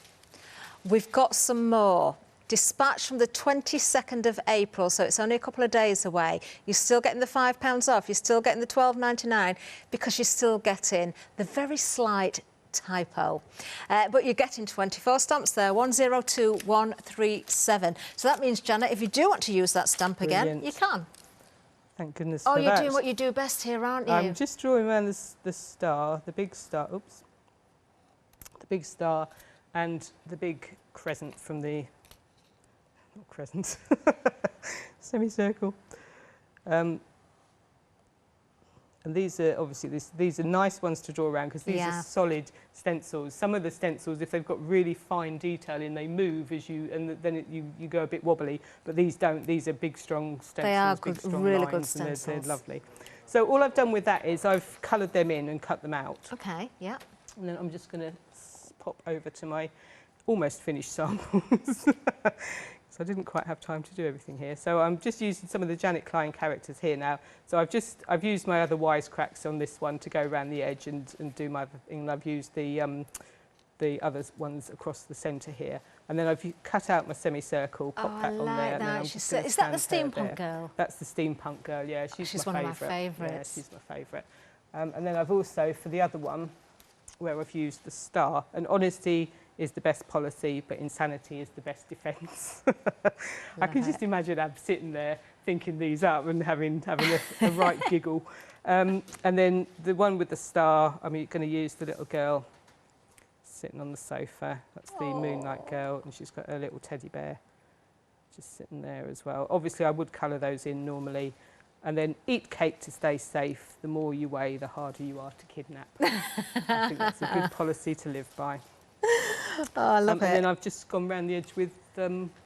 we've got some more. Dispatch from the 22nd of April, so it's only a couple of days away. You're still getting the £5 off, you're still getting the £12.99 because you're still getting the very slight typo. But you're getting 24 stamps there, 102137. So that means, Janet, if you do want to use that stamp again, you can. Thank goodness for that. Oh, you're doing what you do best here, aren't you? I'm just drawing around the star, the big star, oops. The big star and the big crescent from the, not crescent, semicircle. And these are obviously, these are nice ones to draw around because these are solid stencils. Some of the stencils, if they've got really fine detail in, they move as you, and then you go a bit wobbly. But these don't. These are big, strong stencils. They are good, really good stencils. They're lovely. So all I've done with that is I've coloured them in and cut them out. Okay, yeah. And then I'm just going to pop over to my almost finished samples. So I didn't quite have time to do everything here. So I'm just using some of the Janet Klein characters here now. So I've used my other wisecracks on this one to go around the edge and do my other thing. And I've used the other ones across the centre here. And then I've cut out my semicircle, popped that on there. And then I'm just is that the steampunk girl? That's the steampunk girl, yeah. She's one of my favourites. Yeah, she's my favourite. And then I've also, for the other one, where I've used the star, and honesty is the best policy, but insanity is the best defence. I can just imagine Ab sitting there thinking these up and having a right giggle. And then the one with the star, I'm going to use the little girl sitting on the sofa. That's the Moonlight Girl, and she's got her little teddy bear just sitting there as well. Obviously, I would colour those in normally. And then eat cake to stay safe. The more you weigh, the harder you are to kidnap. I think that's a good policy to live by. Oh, I love it. And then I've just gone round the edge with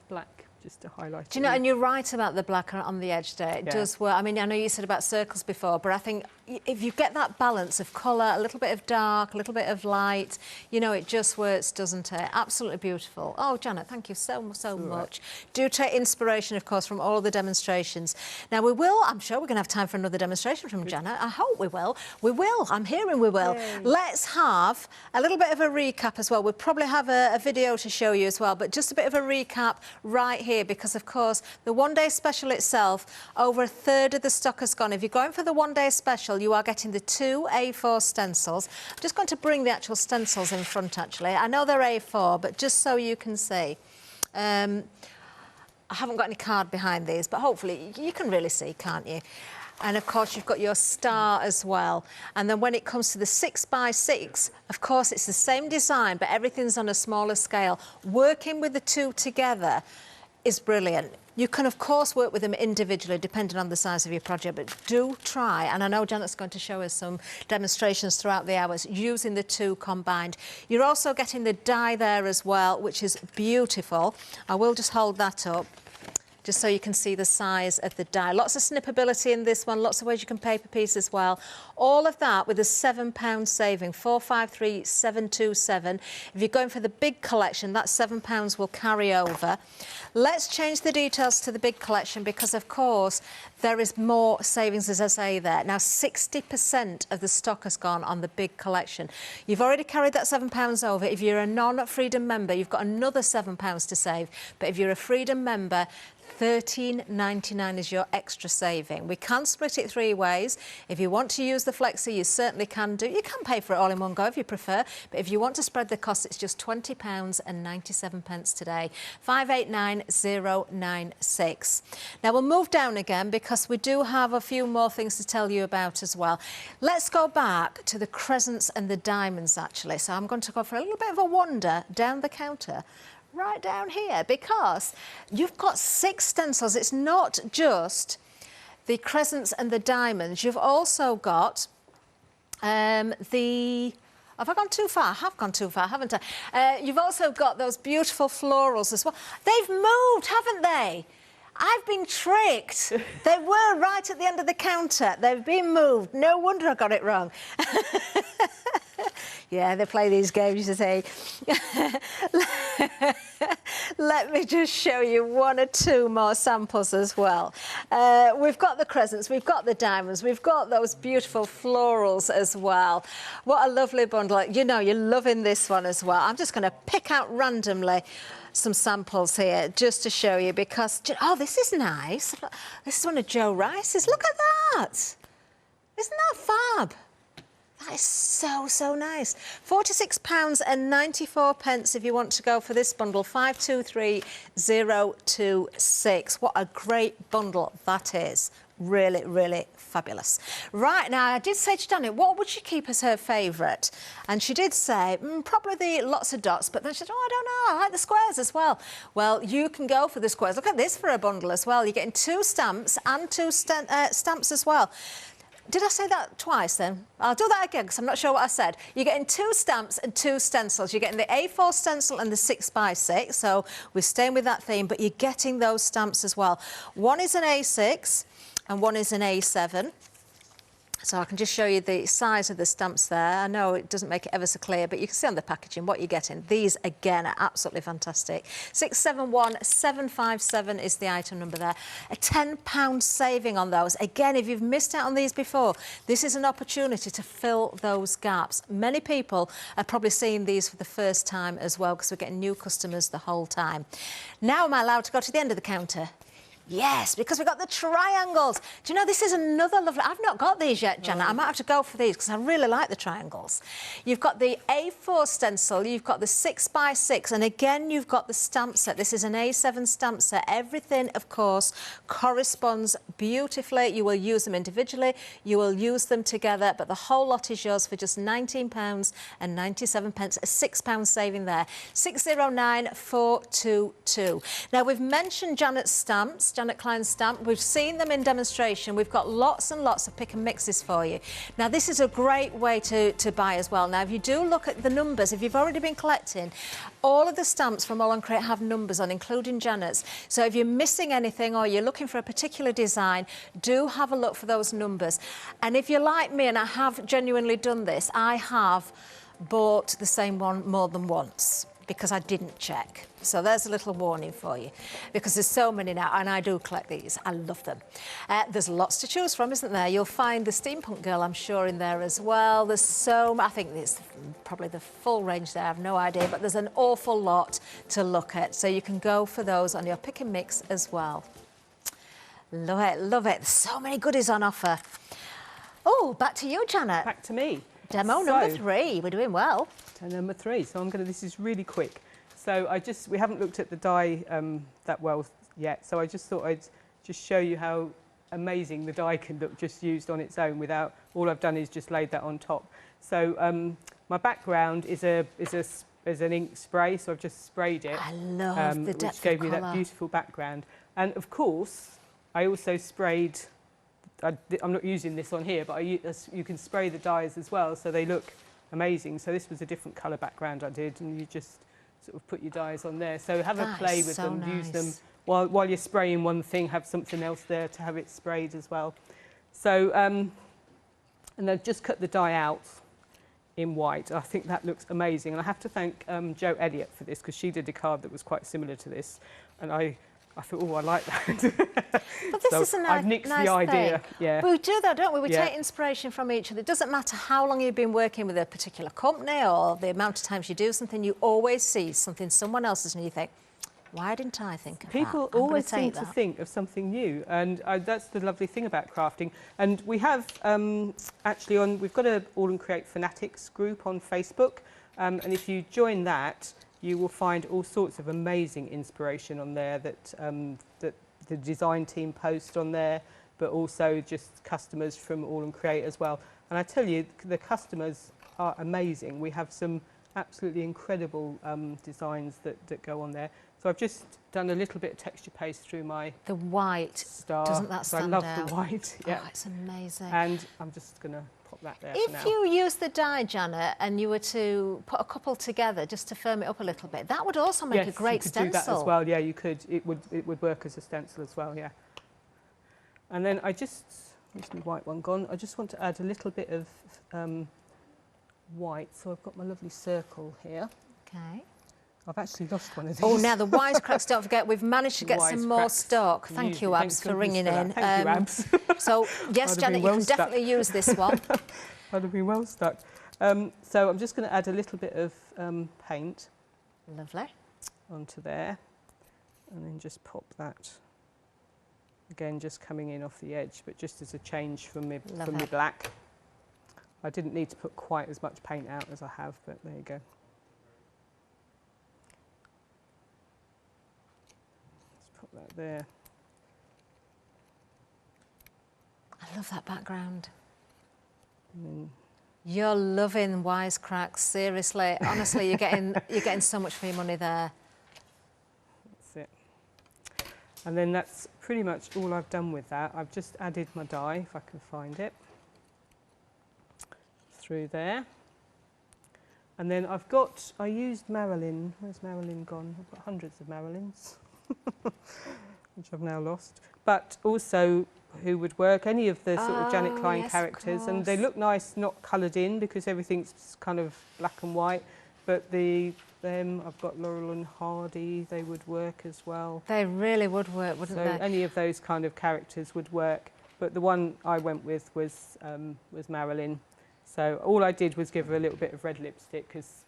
black, just to highlight it. Do you know, and you're right about the black on the edge there. It does work. I mean, I know you said about circles before, but I think if you get that balance of colour, a little bit of dark, a little bit of light, you know, it just works, doesn't it? Absolutely beautiful. Oh, Janet, thank you so much. Do take inspiration, of course, from all of the demonstrations. Now, I'm sure we're going to have time for another demonstration from Janet. I hope we will. We will. I'm hearing we will. Yay. Let's have a little bit of a recap as well. We'll probably have a video to show you as well, but just a bit of a recap right here because, of course, the one-day special itself, over a third of the stock has gone. If you're going for the one-day special, you are getting the 2 A4 stencils. I'm just going to bring the actual stencils in front, actually. I know they're A4, but just so you can see. I haven't got any card behind these, but hopefully you can really see, can't you? And, of course, you've got your star as well. And then when it comes to the 6x6, of course, it's the same design, but everything's on a smaller scale. Working with the two together is brilliant. You can, of course, work with them individually, depending on the size of your project, but do try, and I know Janet's going to show us some demonstrations throughout the hours, using the two combined. You're also getting the die there as well, which is beautiful. I will just hold that up. just so you can see the size of the die. Lots of snippability in this one, lots of ways you can paper piece as well. All of that with a £7 saving, 453,727. If you're going for the big collection, that £7 will carry over. Let's change the details to the big collection because, of course, there is more savings, as I say there. Now, 60% of the stock has gone on the big collection. You've already carried that £7 over. If you're a non-Freedom member, you've got another £7 to save. But if you're a Freedom member, £13.99 is your extra saving. We can split it 3 ways. If you want to use the Flexi, you certainly can do. You can pay for it all in one go if you prefer, but if you want to spread the cost, it's just £20.97 today. 589096. Now we'll move down again because we do have a few more things to tell you about as well. Let's go back to the crescents and the diamonds actually. So I'm going to go for a little bit of a wander down the counter. Right down here, because you've got 6 stencils. It's not just the crescents and the diamonds. You've also got the... Have I gone too far? I have gone too far, haven't I? You've also got those beautiful florals as well. They've moved, haven't they? I've been tricked. They were right at the end of the counter. They've been moved. No wonder I got it wrong. Yeah, they play these games, you see. Let me just show you 1 or 2 more samples as well. We've got the crescents, we've got the diamonds, we've got those beautiful florals as well. What a lovely bundle. You know, you're loving this one as well. I'm just going to pick out randomly some samples here just to show you because, oh, this is nice. This is one of Joe Rice's. Look at that. Isn't that fab? That is so, so nice. £46.94 if you want to go for this bundle. 523026. What a great bundle that is. Really, really fabulous. Right, now, I did say to Janet, what would she keep as her favourite? And she did say, probably the lots of dots, but then she said, oh, I don't know, I like the squares as well. Well, you can go for the squares. Look at this for a bundle as well. You're getting 2 stamps and 2 stamps as well. Did I say that twice then? I'll do that again because I'm not sure what I said. You're getting 2 stamps and 2 stencils. You're getting the A4 stencil and the 6x6, so we're staying with that theme, but you're getting those stamps as well. One is an A6 and one is an A7. So I can just show you the size of the stamps there. I know it doesn't make it ever so clear, but you can see on the packaging what you're getting. These, again, are absolutely fantastic. 671757 is the item number there. A £10 saving on those. Again, if you've missed out on these before, this is an opportunity to fill those gaps. Many people are probably seeing these for the first time as well because we're getting new customers the whole time. Now am I allowed to go to the end of the counter? Yes, because we've got the triangles. Do you know, this is another lovely... I've not got these yet, Janet. I might have to go for these because I really like the triangles. You've got the A4 stencil, you've got the 6x6, and again, you've got the stamp set. This is an A7 stamp set. Everything, of course, corresponds beautifully. You will use them individually, you will use them together, but the whole lot is yours for just £19.97, a £6 saving there. 609422. Now, we've mentioned Janet's stamps, Janet Klein's stamp. We've seen them in demonstration. We've got lots and lots of pick and mixes for you. Now, this is a great way to buy as well. Now, if you do look at the numbers, if you've already been collecting, all of the stamps from AALL Create have numbers on, including Janet's. So if you're missing anything or you're looking for a particular design, do have a look for those numbers. And if you're like me, and I have genuinely done this, I have bought the same one more than once because I didn't check. So there's a little warning for you, because there's so many now, and I do collect these. I love them. There's lots to choose from, isn't there? You'll find the Steampunk Girl, I'm sure, in there as well. There's so... I think it's probably the full range there, I have no idea, but there's an awful lot to look at. So you can go for those on your pick and mix as well. Love it, love it. There's so many goodies on offer. Oh, back to you, Janet. Back to me. Demo number 3. We're doing well. Number 3. So I'm going to... This is really quick. So we haven't looked at the die that well yet, so I just thought I'd just show you how amazing the die can look just used on its own without... All I've done is just laid that on top. So my background is an ink spray, so I've just sprayed it. I love the depth which gave of me colour. that beautiful background. And of course, I also sprayed... I'm not using this on here, but you can spray the dies as well, so they look amazing. So this was a different colour background I did, and you just sort of put your dies on there. So have a play with them, nice. use them while you're spraying one thing, have something else there to have it sprayed as well. So, and I've just cut the die out in white. I think that looks amazing. And I have to thank Jo Elliott for this, because she did a card that was quite similar to this. And I thought, oh, I like that. But this so is a I've nixed the idea. Yeah. But we do that, don't we? We take inspiration from each other. It doesn't matter how long you've been working with a particular company or the amount of times you do something, you always see something someone else's and you think, why didn't I think of that? People always seem to think of something new, and that's the lovely thing about crafting. And we have actually we've got a AALL Create Fanatics group on Facebook, and if you join that, you will find all sorts of amazing inspiration on there that that the design team post on there, but also just customers from AALL Create as well. And I tell you, the customers are amazing. We have some absolutely incredible designs that go on there. So I've just done a little bit of texture paste through my the white star. Doesn't that stand out? I love the white. Yeah, oh, it's amazing. And I'm just going to pop that there. If for now. you use the die, Janet, and you were to put a couple together just to firm it up a little bit, that would also make a great stencil. You could do that as well. Yeah, you could. It would work as a stencil as well. Yeah. And then where's my white one gone? I just want to add a little bit of white. So I've got my lovely circle here. Okay. I've actually lost one of these. Oh, now the wisecracks, don't forget, we've managed to get some more stock. Thank you, Abs, for ringing in. Thank you, Abs. So, yes, Janet, you can definitely use this one. I'd have been well stuck. So I'm just going to add a little bit of paint. Lovely. Onto there. And then just pop that. Again, just coming in off the edge, but just as a change from my black. I didn't need to put quite as much paint out as I have, but there you go. That there. I love that background. You're loving wisecracks, seriously. Honestly, you're getting so much for your money there. That's it. And then that's pretty much all I've done with that. I've just added my die, if I can find it, through there. And then I used Marilyn. Where's Marilyn gone? I've got hundreds of Marilyns. Which I've now lost, but also who would work, any of the sort of Janet Pring characters, and they look nice not coloured in because everything's kind of black and white, but I've got Laurel and Hardy, they would work as well. They really would work, wouldn't they? So any of those kind of characters would work, but the one I went with was Marilyn. So all I did was give her a little bit of red lipstick because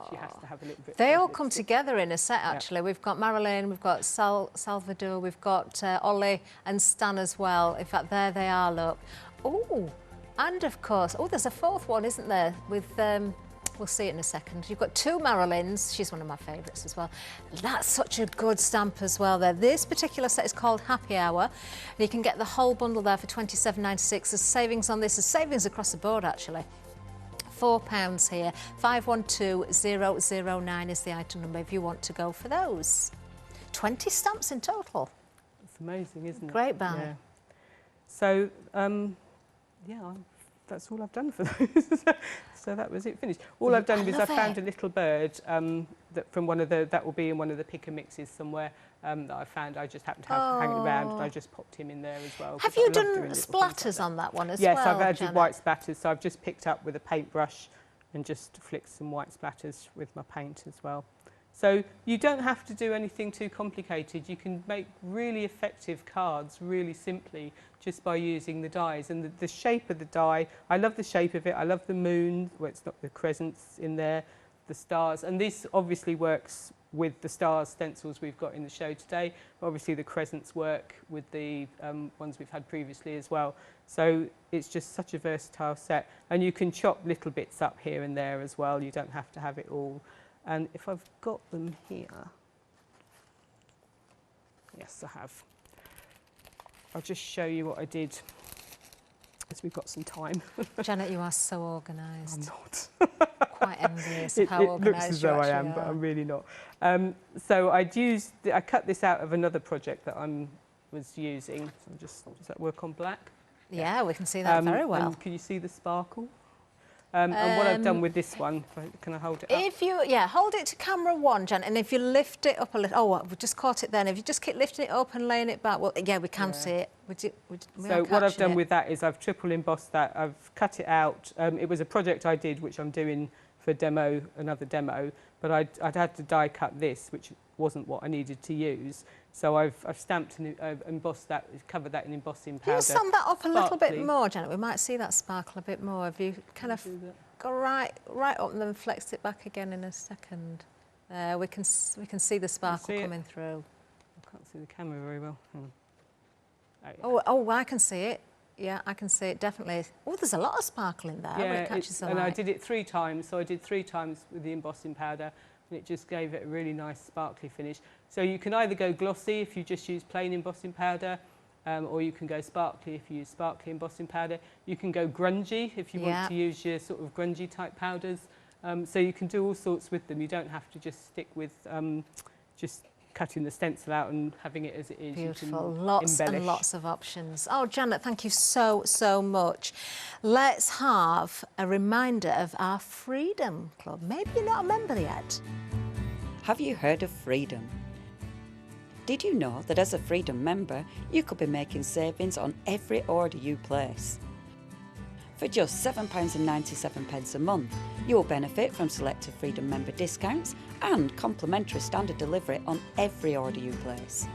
she has to have a little bit. They all come together in a set, actually. Yeah. We've got Marilyn, we've got Salvador, we've got Ollie and Stan as well. In fact, there they are, look. Oh, and of course, there's a fourth one, isn't there? With, we'll see it in a second. You've got two Marilyns. She's one of my favourites as well. That's such a good stamp as well there. This particular set is called Happy Hour. And you can get the whole bundle there for £27.96. There's savings on this. There's savings across the board, actually. £4 here. 512009 is the item number if you want to go for those. 20 stamps in total. It's amazing, isn't it? Great buy. Yeah. So, that's all I've done for those. So that was it, finished. All I've done is I found a little bird that from that will be in one of the pick and mixes somewhere that I found. I just happened to have hanging around, and I just popped him in there as well. Have you done splatters on that one as well? Yes, I've added white splatters. So I've just picked up with a paintbrush and just flicked some white splatters with my paint as well. So you don't have to do anything too complicated. You can make really effective cards really simply just by using the dies. And the shape of the die, I love the shape of it. I love the moon, where it's not the crescents in there, the stars. And this obviously works with the stars stencils we've got in the show today. Obviously the crescents work with the ones we've had previously as well. So it's just such a versatile set. And you can chop little bits up here and there as well. You don't have to have it all. And if I've got them here, yes, I have. I'll just show you what I did, as we've got some time. Janet, you are so organised. I'm not. Quite envious of how organised you actually are. It looks as though I am, but I'm really not. So I cut this out of another project that I was using. So does that work on black? Yeah, we can see that very well. And can you see the sparkle? And what I've done with this one, can I hold it up? If you, hold it to camera 1, Jan, and if you lift it up a little, we just caught it then. If you just keep lifting it up and laying it back, well, yeah, we can see it. So what I've done with that is I've triple embossed that. I've cut it out. It was a project I did, which I'm doing for another demo, but I'd had to die cut this, which wasn't what I needed to use. So I've stamped and embossed that, covered that in embossing powder. Can you sum that up a little bit more, Janet? We might see that sparkle a bit more. If you kind of go right up and then flex it back again in a second. We can see the sparkle coming through. I can't see the camera very well. Oh, I can see it. Yeah, I can see it, definitely. Oh, there's a lot of sparkle in there when it catches the light. And I did it 3 times, so I did 3 times with the embossing powder, and it just gave it a really nice sparkly finish. So you can either go glossy if you just use plain embossing powder, or you can go sparkly if you use sparkly embossing powder. You can go grungy if you want to use your sort of grungy type powders. So you can do all sorts with them. You don't have to just stick with just cutting the stencil out and having it as it is. Beautiful. Lots and lots of options. Oh, Janet, thank you so much. Let's have a reminder of our Freedom Club. Maybe you're not a member yet. Have you heard of Freedom? Did you know that as a Freedom member, you could be making savings on every order you place? For just £7.97 a month, you will benefit from selected Freedom member discounts and complimentary standard delivery on every order you place.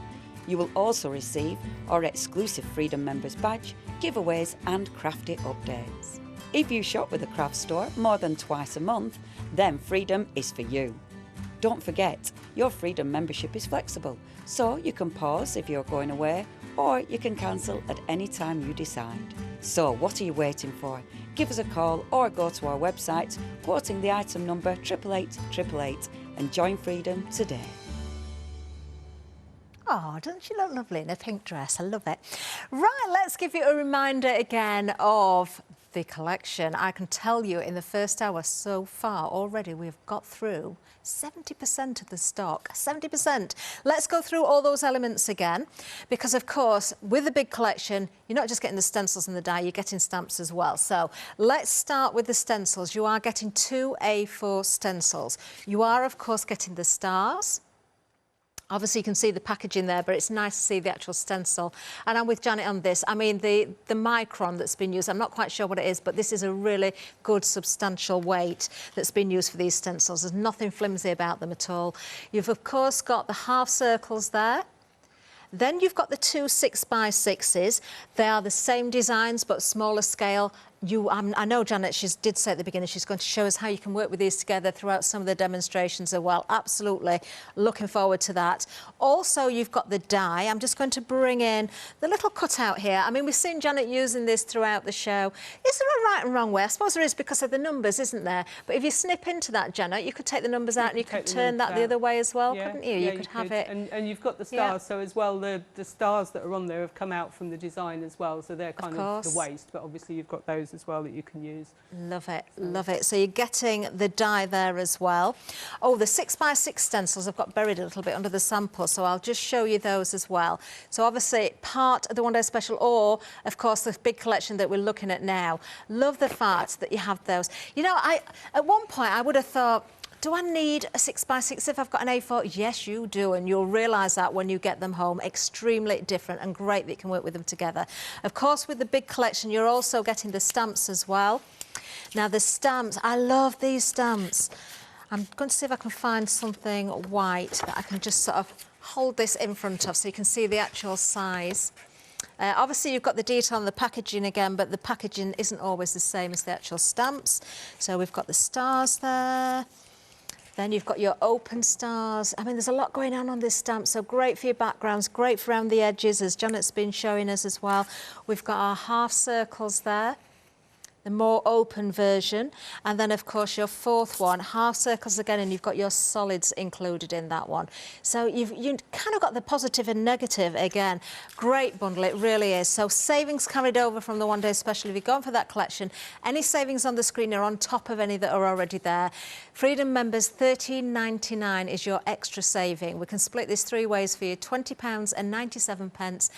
You will also receive our exclusive Freedom members badge, giveaways and crafty updates. If you shop with a craft store more than twice a month, then Freedom is for you. Don't forget, your Freedom membership is flexible, so you can pause if you're going away, or you can cancel at any time you decide. So what are you waiting for? Give us a call or go to our website, quoting the item number 88888 and join Freedom today. Oh, doesn't she look lovely in a pink dress? I love it. Right, let's give you a reminder again of the collection. I can tell you in the first hour so far already we've got through 70% of the stock, 70%. Let's go through all those elements again, because of course with the big collection you're not just getting the stencils and the die, you're getting stamps as well. So let's start with the stencils. You are getting 2 A4 stencils. You are of course getting the stars. Obviously you can see the packaging there, but it's nice to see the actual stencil. And I'm with Janet on this. I mean, the micron that's been used, I'm not quite sure what it is, but this is a really good substantial weight that's been used for these stencils. There's nothing flimsy about them at all. You've of course got the half circles there. Then you've got the 2 6x6s. They are the same designs, but smaller scale. I know Janet, she did say at the beginning she's going to show us how you can work with these together throughout some of the demonstrations as well. Absolutely looking forward to that. Also, you've got the die. I'm just going to bring in the little cutout here. I mean, we've seen Janet using this throughout the show. Is there a right and wrong way? I suppose there is because of the numbers, isn't there? But if you snip into that, Janet, you could take the numbers out and you could turn that the other way as well, couldn't you? Yeah, you could have it. And you've got the stars, so as well, the stars that are on there have come out from the design as well, so they're kind of the waste, but obviously you've got those as well that you can use. Love it, love it. So you're getting the die there as well. Oh, the 6x6 stencils I've got buried a little bit under the sample, so I'll just show you those as well. So obviously part of the one day special, or of course the big collection that we're looking at now. Love the fact that you have those. You know, at one point I would have thought, do I need a 6x6 if I've got an A4? Yes, you do, and you'll realise that when you get them home. Extremely different and great that you can work with them together. Of course, with the big collection, you're also getting the stamps as well. Now, the stamps, I love these stamps. I'm going to see if I can find something white that I can just sort of hold this in front of so you can see the actual size. Obviously, you've got the detail on the packaging again, but the packaging isn't always the same as the actual stamps. So we've got the stars there. Then you've got your open stars. I mean, there's a lot going on this stamp, so great for your backgrounds, great for around the edges, as Janet's been showing us as well. We've got our half circles there, the more open version, and then of course your fourth one, half circles again, and you've got your solids included in that one. So you've kind of got the positive and negative again. Great bundle, it really is. So savings carried over from the one day special. If you're going for that collection, any savings on the screen are on top of any that are already there. Freedom members, £13.99 is your extra saving. We can split this 3 ways for you, £20.97.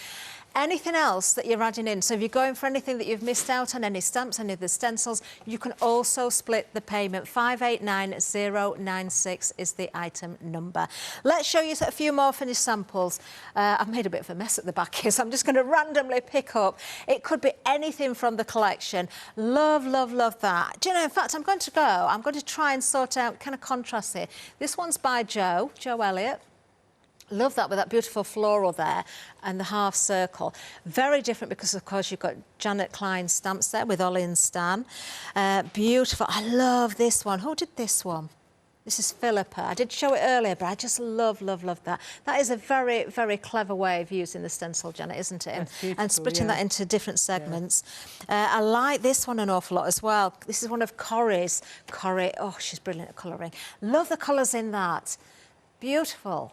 anything else that you're adding in. So if you're going for anything that you've missed out on, any stamps, any of the stencils, you can also split the payment. 589096 is the item number. Let's show you a few more finished samples. I've made a bit of a mess at the back here, so I'm just going to randomly pick up. It could be anything from the collection. Love, love, love that. Do you know, in fact, I'm going to try and sort out kind of contrast here. This one's by Joe Elliott. Love that with that beautiful floral there and the half circle. Very different because, of course, you've got Janet Klein stamps there with Ollie and Stan. Beautiful. I love this one. Who did this one? This is Philippa. I did show it earlier, but I just love, love, love that. That is a very, very clever way of using the stencil, Janet, isn't it? And splitting that into different segments. I like this one an awful lot as well. This is one of Corrie's. Corrie, oh, she's brilliant at colouring. Love the colours in that. Beautiful.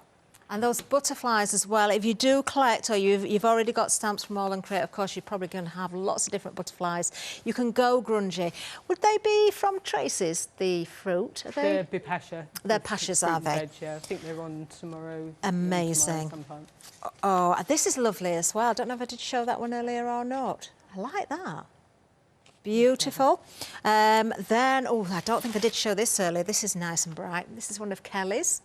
And those butterflies as well. If you do collect or you've already got stamps from AALL Create, of course, you're probably going to have lots of different butterflies. You can go grungy. Would they be from Tracy's, the fruit? Are they? They're Bipasha. They're Pashas, are they? Veg, yeah. I think they're on tomorrow. Amazing. Tomorrow oh, this is lovely as well. I don't know if I did show that one earlier or not. I like that. Beautiful. Then, oh, I don't think I did show this earlier. This is nice and bright. This is one of Kelly's.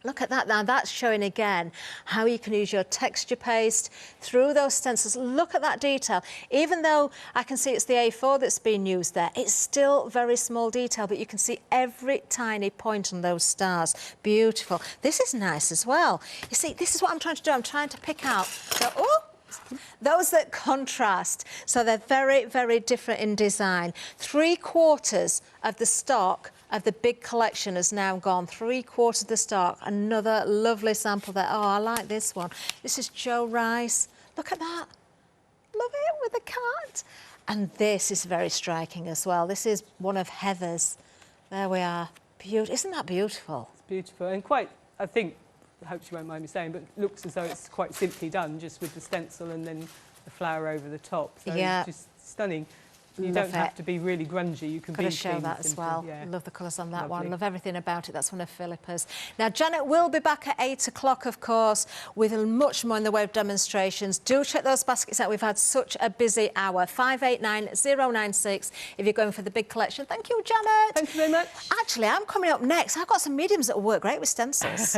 Look at that now, that's showing again how you can use your texture paste through those stencils. Look at that detail. Even though I can see it's the A4 that's being used there, it's still very small detail, but you can see every tiny point on those stars. Beautiful. This is nice as well. You see, this is what I'm trying to do. I'm trying to pick out those that contrast. So they're very, very different in design. 3/4 of the stock of the big collection has now gone. 3/4 of the stock. Another lovely sample there. Oh, I like this one. This is Joe Rice. Look at that. Love it with the cat. And this is very striking as well. This is one of Heather's. There we are. Beautiful. Isn't that beautiful? It's beautiful and quite, I think, I hope you won't mind me saying, but looks as though it's quite simply done, just with the stencil and then the flower over the top. So yeah. It's just stunning. You don't have to be really grungy. You can be show clean that and as simple. well. Yeah. Love the colours on that Lovely. one. Love everything about it. That's one of Philippa's. Now, Janet will be back at 8 o'clock, of course, with much more in the way of demonstrations. Do check those baskets out. We've had such a busy hour. 589096 if you're going for the big collection. Thank you, Janet. Thank you very much. Actually, I'm coming up next. I've got some mediums that will work great with stencils.